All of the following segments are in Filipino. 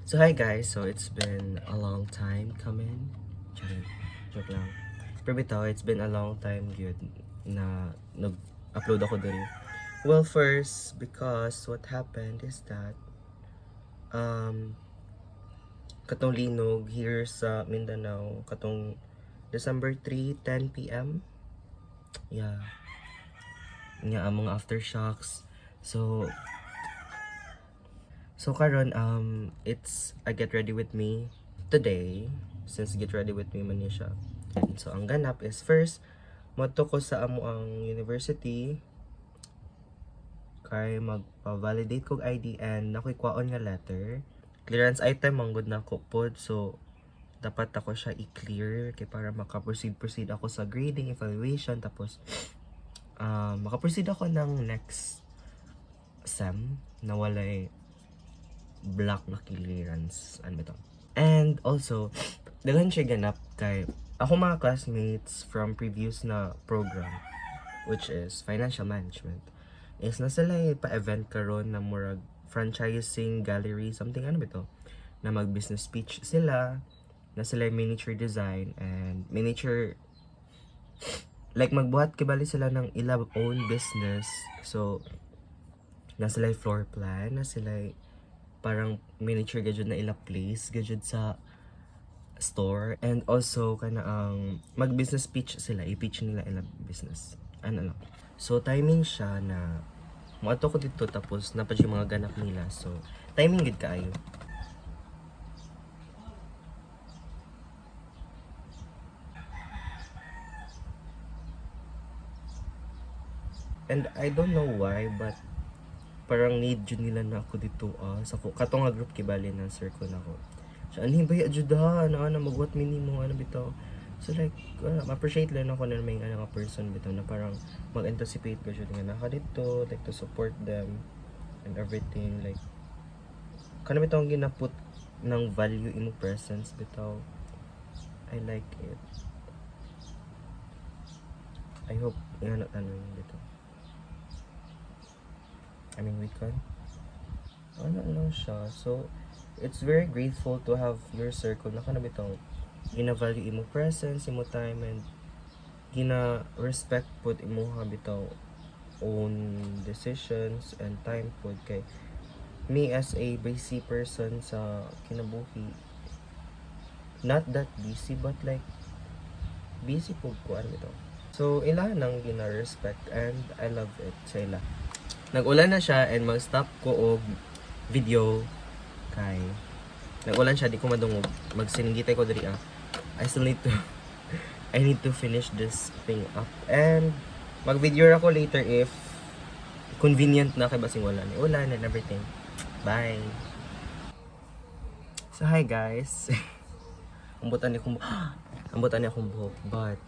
So hi guys, so it's been a long time coming. Joke lang. Pero bitaw, it's been a long time yun na nag-upload ako diri. Well, first, because what happened is that katong linog here sa Mindanao, katong December 3, 10 p.m. Yeah. Nga ang mga aftershocks. So karon it's a Get Ready With Me today, since Get Ready With Me man niya siya. And so ang ganap is first moto ko sa amo ang university kay magpa-validate kog ID and nakoy kwaon nga letter. Clearance item manggod na ko pod, so dapat ako siya i-clear kay para maka-proceed ako sa grading evaluation, tapos maka-proceed ako ng next sem na walay black na clearance, ano ba to. And also daghan siya ganap kay ako mga classmates from previous na program, which is financial management, is na sila pa-event karon na murag franchising gallery something, ano ba to, na mag-business speech sila, na sila miniature design and miniature, like magbuhat kibali sila ng ila own business. So na sila floor plan, na sila parang miniature gadget na ila place gadget sa store, and also kana ang mag-business pitch sila, i-pitch nila ila business. Ano. So timing siya na moadto ko dito, tapos napad yung mga ganap nila. So timing gid kaayo. And I don't know why, but parang need yun nila na ako dito sa katong nga group kibali ng circle na ko. So anhin ba ya jud ha na magwat minimo ano bitaw. So like ma-appreciate lang ako na may nga person bitaw na parang mag-anticipate ko jud nga naka dito, like to support them and everything, like kana bitaw ang ginaput ng value imo presence bitaw. I like it. I hope nga na tanong bitaw. I mean, we can. Ano lang siya. So, it's very grateful to have your circle na kana bitaw gina-value imo presence, imo time, and gina-respect pod imo bitaw own decisions and time pod. Kay me as a busy person sa kinabuhi, not that busy but like busy pod ko ano bitaw. So, ila nang gina-respect and I love it sa ila. Nag-ulan na siya and mag-stop ko og video kay nag-ulan siya, di ko madungog. Magsiningitay ko diri I still need to I need to finish this thing up and mag-video ako later if convenient na kay basing ulan and everything. Bye. So hi guys. Ambutan ni akong buhok, but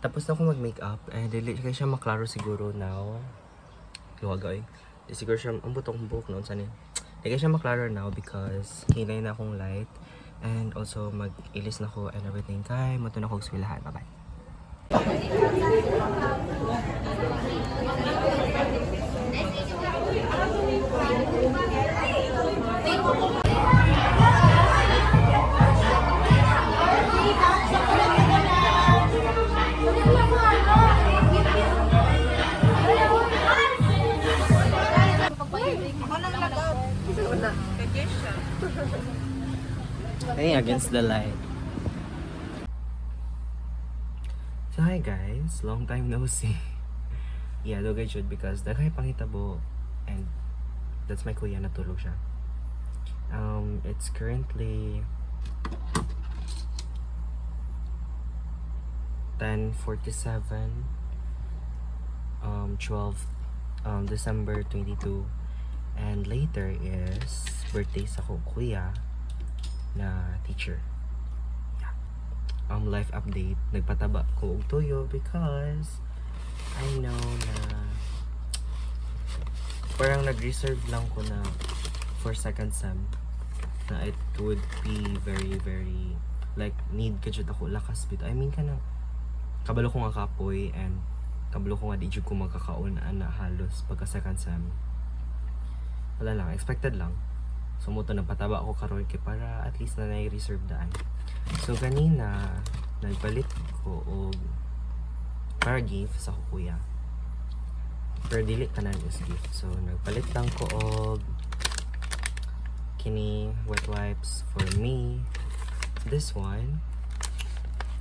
tapos na ako mag-makeup and dili kay siya maklaro siguro now. Luwagay. Di siguro siya, ang butong buhok noon saan yun. Di kaya siya maklaro now because hinay na akong light. And also, mag-ilis na ko and everything. Kaya, mato na ko swilahan. Bye-bye. Hey, against the light. So hi guys, long time no see. Yeah, dogay should because daghay pangitabo and that's my kuya natulog siya. It's currently 10:47, 12 December 22, and later is birthday sa ko kuya na teacher. Yeah. Life update, nagpataba ko og tuyo because I know na parang nag-reserve lang ko na for second sem na it would be very very like need ka jud ako lakas bit. I mean kana kabalo ko nga kapoy and kabalo ko nga di jud ko magkakaon na halos pagka second sem. Wala lang, expected lang. So mo to nagpataba ako karon kay para at least na reserve daan. So kanina nagpalit ko og para gift sa kuya. Pero dili tanan is gift. So nagpalit lang ko og kini wet wipes for me. This one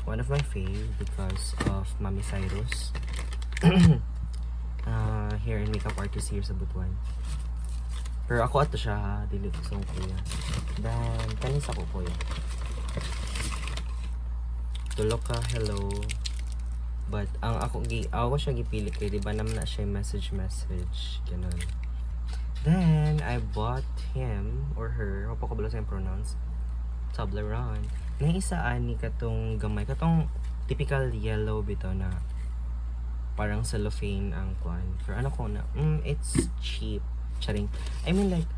of my fave because of Mami Cyrus. Hair and makeup artist here sa Butuan. Pero ako ato siya ha, dili ko sa kuya. Then, kanin sa ko kuya. Tulok ka, hello. But, ang ako siya gipili kay, di ba naman na siya message, ganun. Then, I bought him, or her, hopo ko bala sa'yo pronounce, Toblerone. Na isaan ni katong gamay, katong typical yellow bito na parang cellophane ang kwan. Pero ano ko na, it's cheap. Charing. I mean like,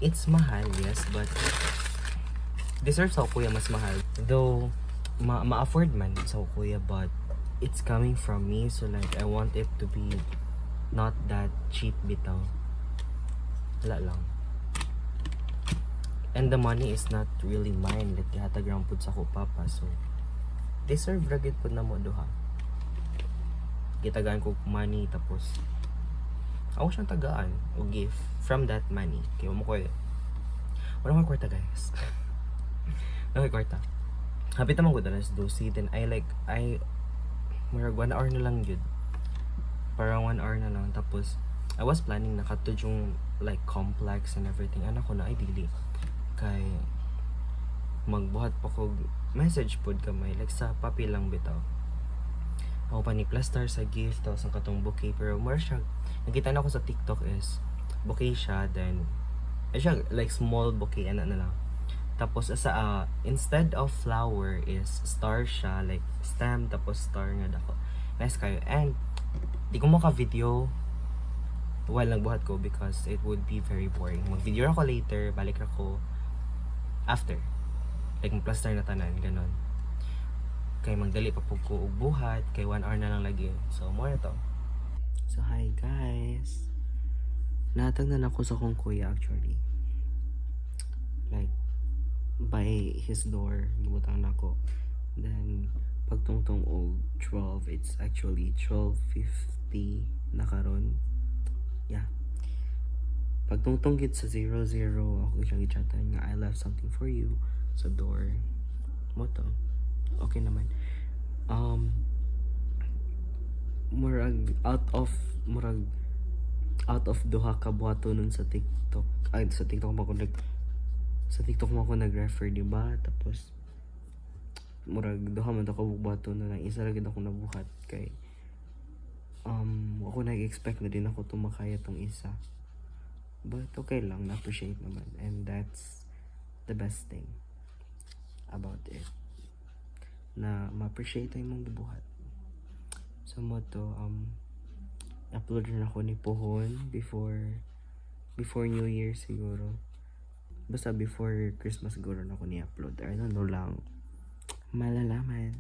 it's mahal, yes, but deserve sa kuya mas mahal. Though, ma-afford man sa kuya, but it's coming from me, so like, I want it to be not that cheap bitaw. Wala lang. And the money is not really mine. Like, hatag lang pud sa ko papa, so deserve ragit pud na mo duha. Gitagaan ko money, tapos ako siyang tagaan o gift from that money. Kaya mo ko wala ko kwarta guys. Wala ko kwarta. Hapit naman ko dalas dosi. Then I marag 1 hour na lang yun. Parang 1 hour na lang. Tapos I was planning na katod yung like complex and everything. Anak ko na ay dili. Kay magbuhat pa ko message pod kamay. Like sa papi lang bitaw. Ako pa ni plaster sa gift, tapos ang katong bouquet. Pero more siya, nakita na ako sa TikTok is bouquet siya, then siya like small bouquet, na lang. Tapos instead of flower is star siya, like stem tapos star nga dako. Nice kayo. And di ko maka-video while nagbuhat ko because it would be very boring. Mag-video ako later, balik ako after. Like mag-plaster na tanan, ganon. Kay magdali pa po ko og buhat, kay 1 hour na lang lagi. So, mo na to. So, hi guys. Natagnan ako sa kong kuya actually. Like, by his door, gibutang na ako. Then, pagtungtong og 12, it's actually 12:50 na karon. Yeah. Pagtungtong gid sa 00, ako siyang i-chatan nga I left something for you sa door. Mo to. Okay naman. Murag out of duha ka buhaton nun sa TikTok. Ay, sa TikTok mo ako nag-refer, di ba? Tapos murag duha man to ka buhaton na lang. Isa ra gid ako nabuhat kay ako nag-expect na din ako tumakaya tong isa. But okay lang, na-appreciate naman. And that's the best thing about it. Na ma-appreciate tayo mong gibuhat. So mo to, upload rin ako ni Pohon before New Year siguro. Basta before Christmas siguro na ako ni-upload. I don't know lang. Malalaman.